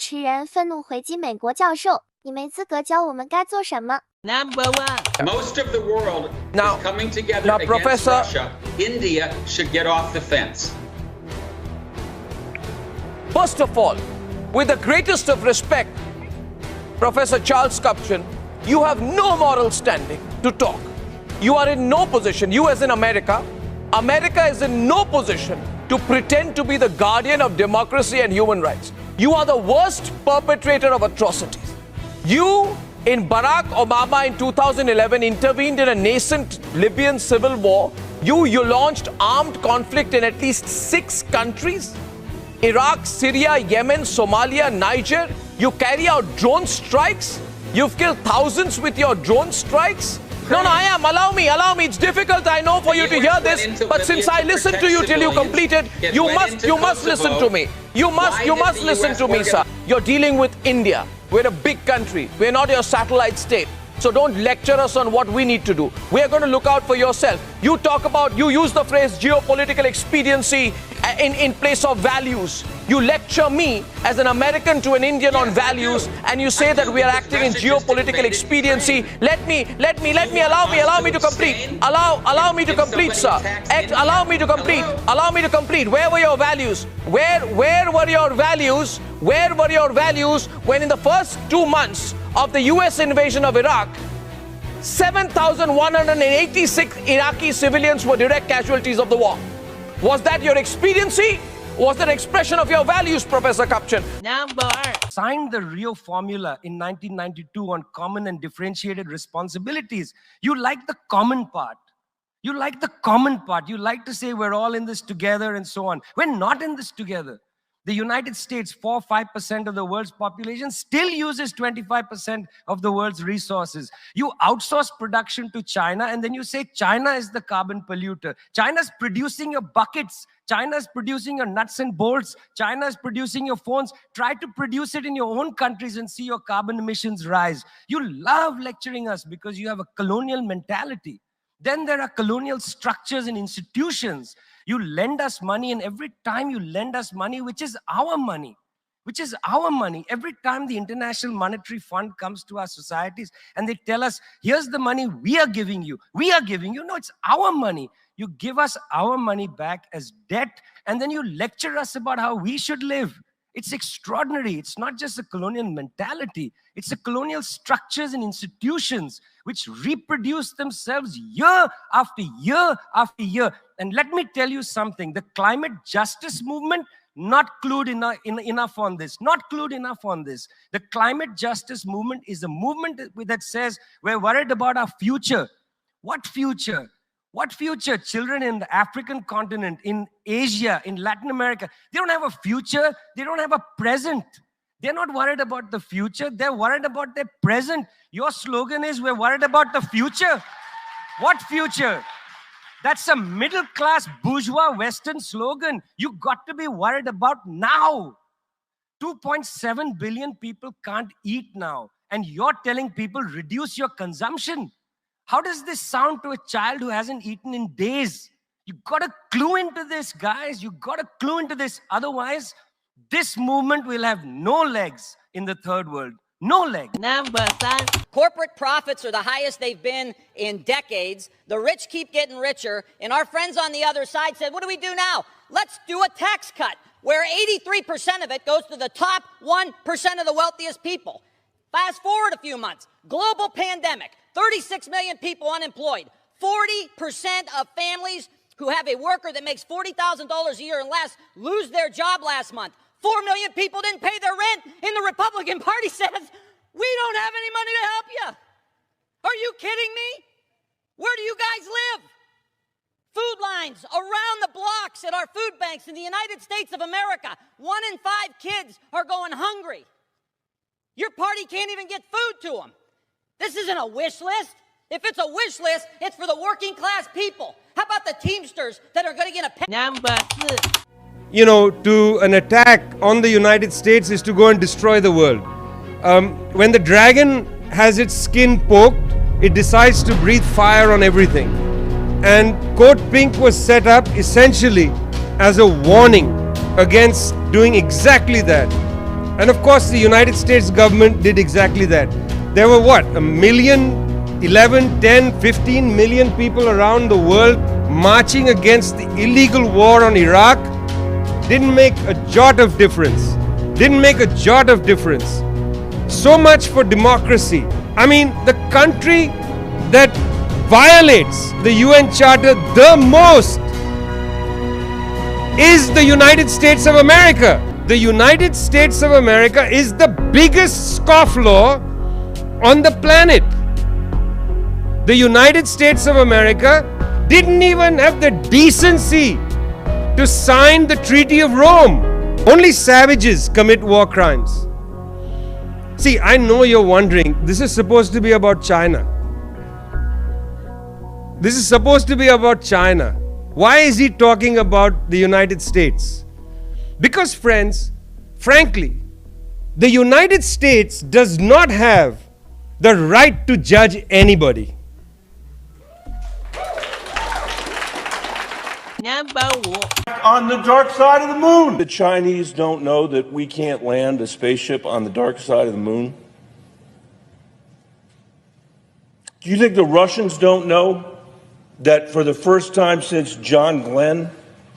持人愤怒回击美国教授，你没资格教我们该做什么。Number one. Most of the world Now- is coming together now, against Professor- Russia. India should get off the fence. First of all, with the greatest of respect, Professor Charles Kupchan, you have no moral standing to talk. You are in no position, you as in America is in no position to pretend to be the guardian of democracy and human rights. You are the worst perpetrator of atrocities. You, in Barack Obama in 2011, intervened in a nascent Libyan civil war. You launched armed conflict in at least 6 countries. Iraq, Syria, Yemen, Somalia, Niger. You carry out drone strikes. You've killed thousands with your drone strikes. No, I am. Allow me. It's difficult, I know, for you to hear this. But since I listened to you till you completed, you must listen to me. You must listen to me, sir. You're dealing with India. We're a big country. We're not your satellite state. So don't lecture us on what we need to do. We're going to look out for yourself. You use the phrase geopolitical expediency in place of values. You lecture me as an American to an Indian on values, and you say that we are acting in geopolitical expediency. Let me allow me to complete. Allow me to complete, sir. Allow me to complete. Where were your values? Where were your values? Where were your values when in the first 2 months of the US invasion of Iraq, 7,186 Iraqi civilians were direct casualties of the war? Was that your expediency? Was that expression of your values, Professor Kupchan? Number. Signed the Rio Formula in 1992 on common and differentiated responsibilities. You like the common part. You like the common part. You like to say we're all in this together and so on. We're not in this together. The United States, 4-5% of the world's population, still uses 25% of the world's resources. You outsource production to China, and then you say China is the carbon polluter. China's producing your buckets. China's producing your nuts and bolts. China's producing your phones. Try to produce it in your own countries and see your carbon emissions rise. You love lecturing us because you have a colonial mentality. Then there are colonial structures and institutions. You lend us money, and every time you lend us money, which is our money, every time the International Monetary Fund comes to our societies and they tell us, here's the money we are giving you. No, it's our money. You give us our money back as debt, and then you lecture us about how we should live. It's extraordinary. It's not just a colonial mentality. It's the colonial structures and institutions which reproduce themselves year after year after year. And let me tell you something. The climate justice movement, not clued enough on this. Not clued enough on this. The climate justice movement is a movement that says we're worried about our future. What future? What future? Children in the African continent, in Asia, in Latin America, they don't have a future. They don't have a present. They're not worried about the future. They're worried about their present. Your slogan is, we're worried about the future. What future? That's a middle-class bourgeois Western slogan. You got to be worried about now. 2.7 billion people can't eat now. And you're telling people, reduce your consumption. How does this sound to a child who hasn't eaten in days? You got to clue into this, guys. You got to clue into this. Otherwise, this movement will have no legs in the third world. No legs. Number. Corporate profits are the highest they've been in decades. The rich keep getting richer. And our friends on the other side said, what do we do now? Let's do a tax cut where 83% of it goes to the top 1% of the wealthiest people. Fast forward a few months. Global pandemic. 36 million people unemployed. 40% of families who have a worker that makes $40,000 a year and less lose their job last month. 4 million people didn't pay their rent, and the Republican Party says, we don't have any money to help you. Are you kidding me? Where do you guys live? Food lines around the blocks at our food banks in the United States of America. 1 in 5 kids are going hungry. Your party can't even get food to them. This isn't a wish list. If it's a wish list, it's for the working class people. How about the Teamsters that are going to get a pension? Number 2. To an attack on the United States is to go and destroy the world. When the dragon has its skin poked, it decides to breathe fire on everything. And Code Pink was set up essentially as a warning against doing exactly that. And of course, the United States government did exactly that. There were what, 1 million, 11, 10, 15 million people around the world marching against the illegal war on Iraq. Didn't make a jot of difference. Didn't make a jot of difference. So much for democracy. I mean, the country that violates the UN Charter the most is the United States of America. The United States of America is the biggest scofflaw on the planet. The United States of America didn't even have the decency to sign the Treaty of Rome. Only savages commit war crimes. See, I know you're wondering, this is supposed to be about China. This is supposed to be about China. Why is he talking about the United States? Because, friends, frankly, the United States does not have the right to judge anybody. On the dark side of the moon. The Chinese don't know that we can't land a spaceship on the dark side of the moon. Do you think the Russians don't know that for the first time since John Glenn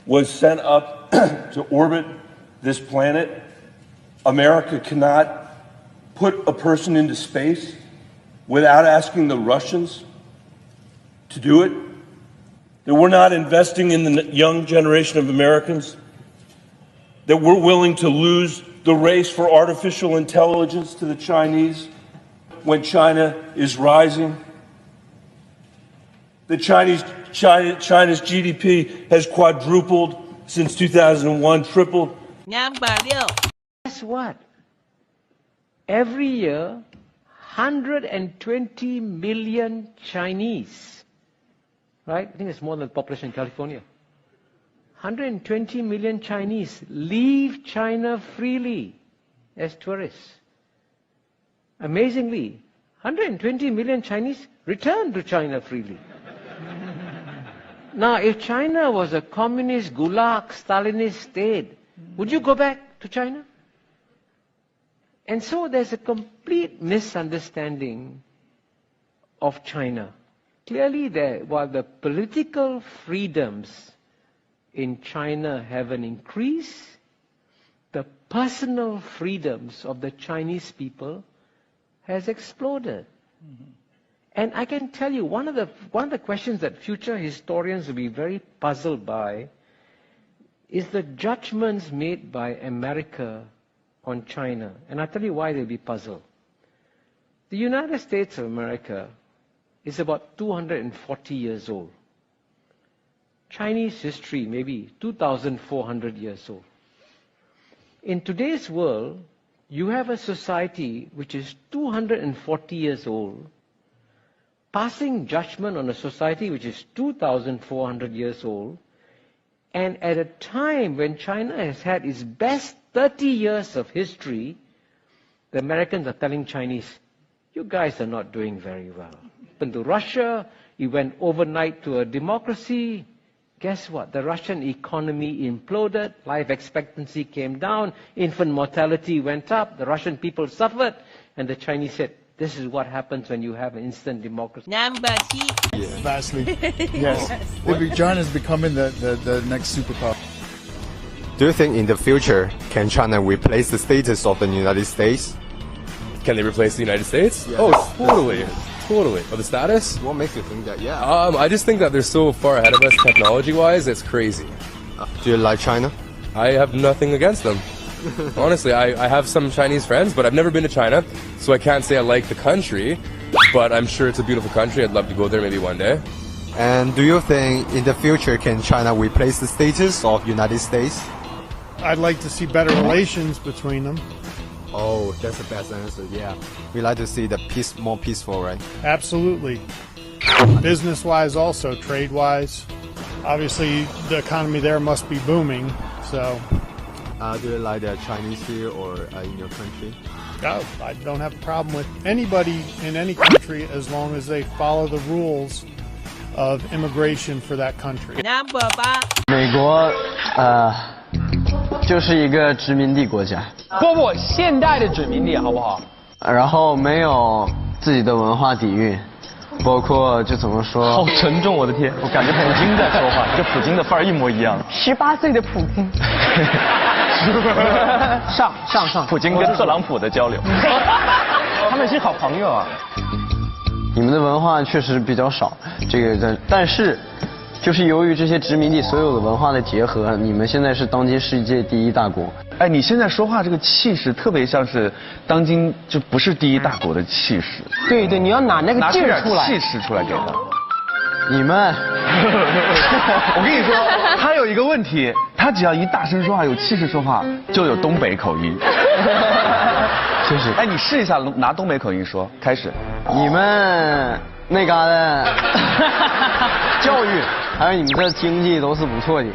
was sent up to orbit this planet, America cannot put a person into space without asking the Russians to do it? That we're not investing in the young generation of Americans? That we're willing to lose the race for artificial intelligence to the Chinese when China is rising? The China's GDP has quadrupled since 2001, tripled. Guess what? Every year, 120 million Chinese, right? I think it's more than the population in California. 120 million Chinese leave China freely as tourists. Amazingly, 120 million Chinese return to China freely. Now, if China was a communist, gulag, Stalinist state, would you go back to China? And so there's a complete misunderstanding of China. Clearly, while the political freedoms in China haven't increased, the personal freedoms of the Chinese people has exploded. Mm-hmm. And I can tell you, one of the questions that future historians will be very puzzled by is the judgments made by America on China. And I'll tell you why they'll be puzzled. The United States of America is about 240 years old. Chinese history, maybe 2,400 years old. In today's world, you have a society which is 240 years old, passing judgment on a society which is 2,400 years old, and at a time when China has had its best 30 years of history, the Americans are telling Chinese, you guys are not doing very well. Happened to Russia, you went overnight to a democracy. Guess what? The Russian economy imploded, life expectancy came down, infant mortality went up, the Russian people suffered, and the Chinese said, this is what happens when you have an instant democracy. Vastly. Yes. China's becoming the next superpower. Do you think in the future, can China replace the status of the United States? Can they replace the United States? Yeah. Oh, totally. Totally. Oh, the status? What makes you think that? Yeah. I just think that they're so far ahead of us technology-wise, it's crazy. Do you like China? I have nothing against them. Honestly, I have some Chinese friends, but I've never been to China, so I can't say I like the country, but I'm sure it's a beautiful country. I'd love to go there maybe one day. And do you think in the future can China replace the status of United States? I'd like to see better relations between them. Oh, that's the best answer, yeah. We like to see the peace more peaceful, right? Absolutely. Business-wise also, trade-wise. Obviously, the economy there must be booming, so... do you like the Chinese here or in your country? No, I don't have a problem with anybody in any country as long as they follow the rules of immigration for that country. 美国就是一个殖民地国家。不，现代的殖民地好不好？然后没有自己的文化底蕴，包括就怎么说？好沉重，我的天！我感觉普京在说话，跟普京的范儿一模一样。18岁的普京。上，普京跟特朗普的交流，他们是好朋友啊。你们的文化确实比较少，这个但是，就是由于这些殖民地所有的文化的结合，你们现在是当今世界第一大国。哎，你现在说话这个气势，特别像是当今就不是第一大国的气势。对，你要拿那个劲儿出来，气势出来给他。你们，我跟你说，他有一个问题，他只要一大声说话，有气势说话，就有东北口音。确实。哎，你试一下拿东北口音说，开始。你们那嘎的教育，还有你们的经济都是不错的，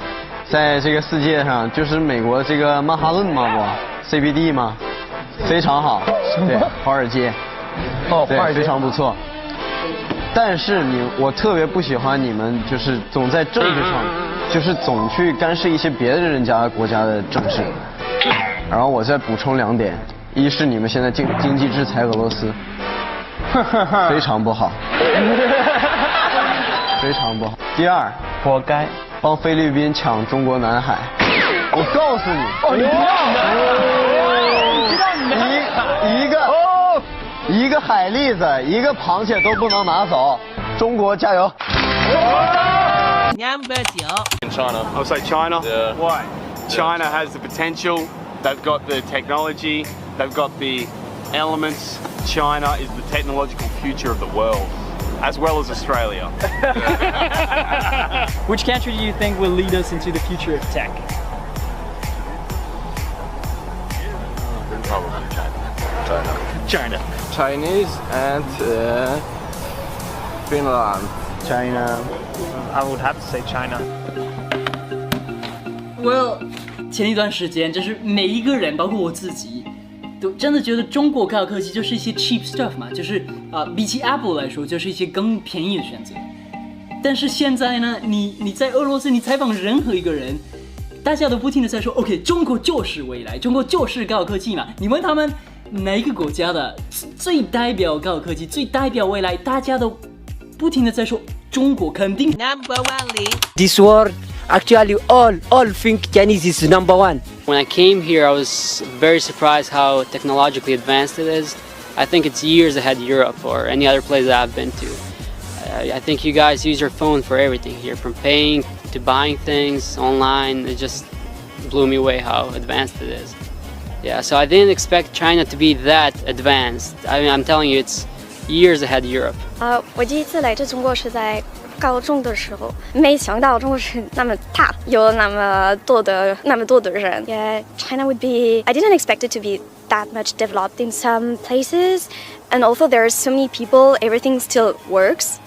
在这个世界上，就是美国这个曼哈顿嘛不 ，CBD 嘛，非常好。对，华尔街。哦，华尔街非常不错。但是我特别不喜欢你们，就是总在政治上，就是总去干涉一些别的人家国家的政事。然后我再补充2点，一是你们现在经济制裁俄罗斯，非常不好，非常不好。第二，活该，帮菲律宾抢中国南海。我告诉你，一个海蛎子，一个螃蟹都不能拿走。中国加油！Number 9. In China. I'll say China. Yeah. Why? China has the potential. They've got the technology. They've got the elements. China is the technological future of the world, as well as Australia. Which country do you think will lead us into the future of tech? Probably China. China. Chinese and Finland. China. I would have to say China. Well, 前一段时间，就是每一个人，包括我自己，都真的觉得中国高科技就是一些 cheap stuff 嘛，就是比起 Apple 来说，就是一些更便宜的选择。但是现在呢，你在俄罗斯，你采访任何一个人，大家都不停的在说 ，OK， 中国就是未来，中国就是高科技嘛。你问他们哪一个国家的最代表高科技、最代表未来，大家都不停的在说中国肯定。Number 1. This world, actually, all think Chinese is number 1. When I came here, I was very surprised how technologically advanced it is. I think it's years ahead of Europe or any other place that I've been to. I think you guys use your phone for everything here, from paying to buying things online. It just blew me away how advanced it is. Yeah, so I didn't expect China to be that advanced. I mean, I'm telling you, it's years ahead of Europe. 我第一次来这中国是在高中的时候，没想到中国是那么大，有那么多的人。Yeah, China would be. I didn't expect it to be that much developed in some places, and also there are so many people. Everything still works.